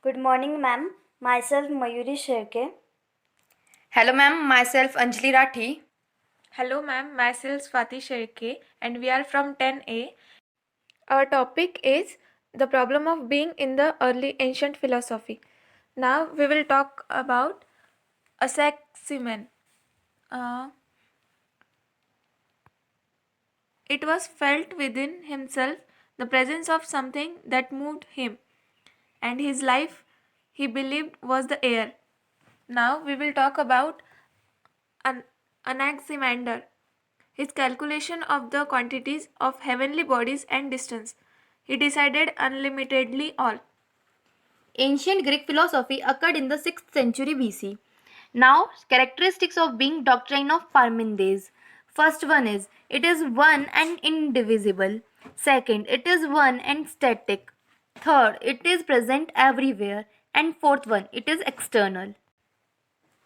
Good morning, ma'am. Myself Mayuri Sherke. Hello ma'am, myself Anjali Rathi. Hello ma'am, myself Swati Sherke and we are from 10A. Our topic is the problem of being in the early ancient philosophy. Now we will talk about Anaximenes. It was felt within himself the presence of something that moved him, and his life he believed was the air. Now we will talk about Anaximander. His calculation of the quantities of heavenly bodies and distance. He decided unlimitedly all. Ancient Greek philosophy occurred in the 6th century BC. Now, characteristics of being doctrine of Parmenides. First one is it is one and indivisible. Second, it is one and static. Third, it is present everywhere. And fourth one, it is external.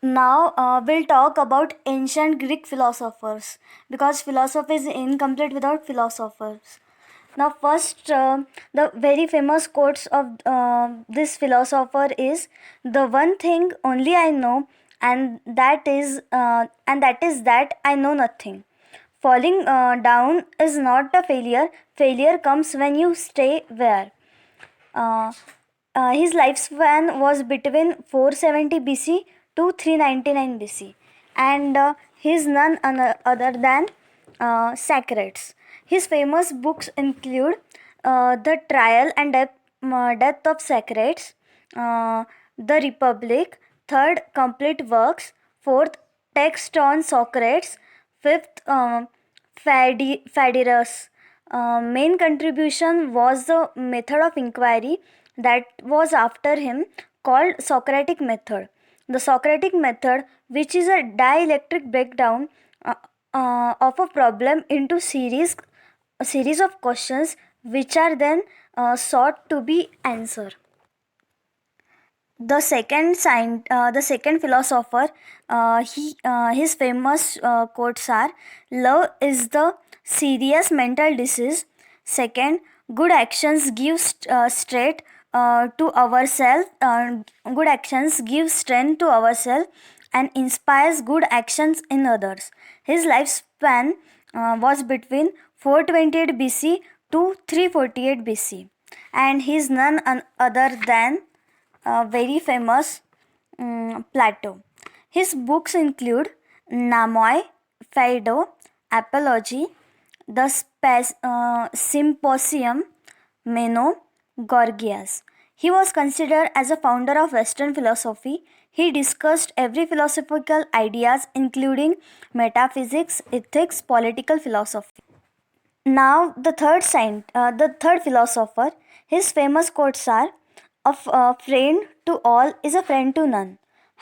Now we'll talk about ancient Greek philosophers because philosophy is incomplete without philosophers. Now, first, the very famous quotes of this philosopher is the one thing only I know, and that is that I know nothing. Falling down is not a failure. Failure comes when you stay where. Uh, his lifespan was between 470 BC to 399 BC, and he is none other than Socrates. His famous books include The Trial and Death of Socrates, The Republic, third, Complete Works, fourth, Text on Socrates, fifth, Phaedrus. Main contribution was the method of inquiry that was after him, called Socratic method. The Socratic method, which is a dialectic breakdown of a problem into a series of questions which are then sought to be answered. The second philosopher, his famous quotes are: "Love is the serious mental disease." Second, good actions give strength to ourselves. Good actions give strength to ourselves and inspires good actions in others. His lifespan was between 428 BC to 348 BC, and he is none other than very famous Plato. His books include Namoi, Phaedo, Apology, the Symposium, Meno, Gorgias. He was considered as a founder of Western philosophy. He discussed every philosophical ideas including metaphysics, ethics, political philosophy. Now, the third philosopher, his famous quotes are: "A friend to all is a friend to none.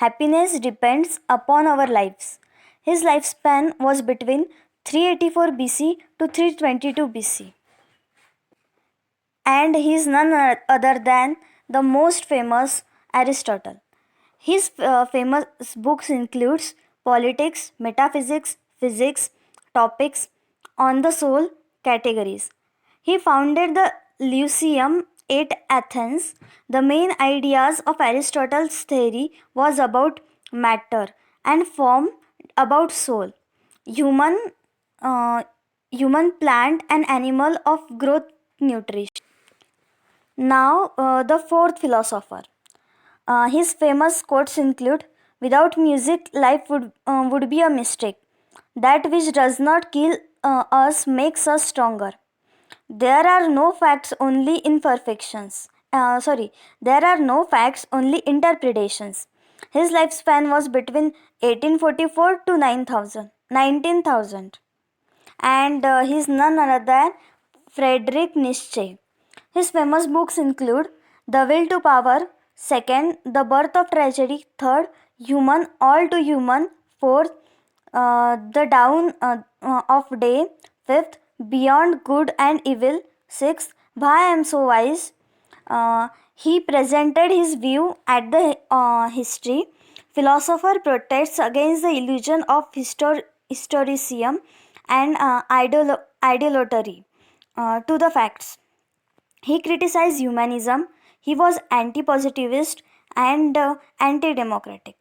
Happiness depends upon our lives." His lifespan was between 384 BC to 322 BC, and he is none other than the most famous Aristotle. His famous books includes Politics, Metaphysics, Physics, Topics, On the Soul, Categories. He founded the Lyceum at Athens. The main ideas of Aristotle's theory was about matter and form, about soul, human, uh, human, plant, and animal of growth, nutrition. Now, the fourth philosopher. His famous quotes include: "Without music, life would be a mistake. That which does not kill us makes us stronger. There are no facts, only imperfections. There are no facts, only interpretations." His lifespan was between 1844 to 19,000, and he is none other than Friedrich Nietzsche. His famous books include The Will to Power, second, The Birth of Tragedy, third, Human, All to Human, fourth, The Dawn of Day, fifth, Beyond Good and Evil, sixth, Why I Am So Wise. He presented his view at the history. Philosopher protests against the illusion of historicism and idolatry to the facts. He criticized humanism. He was anti positivist and anti democratic.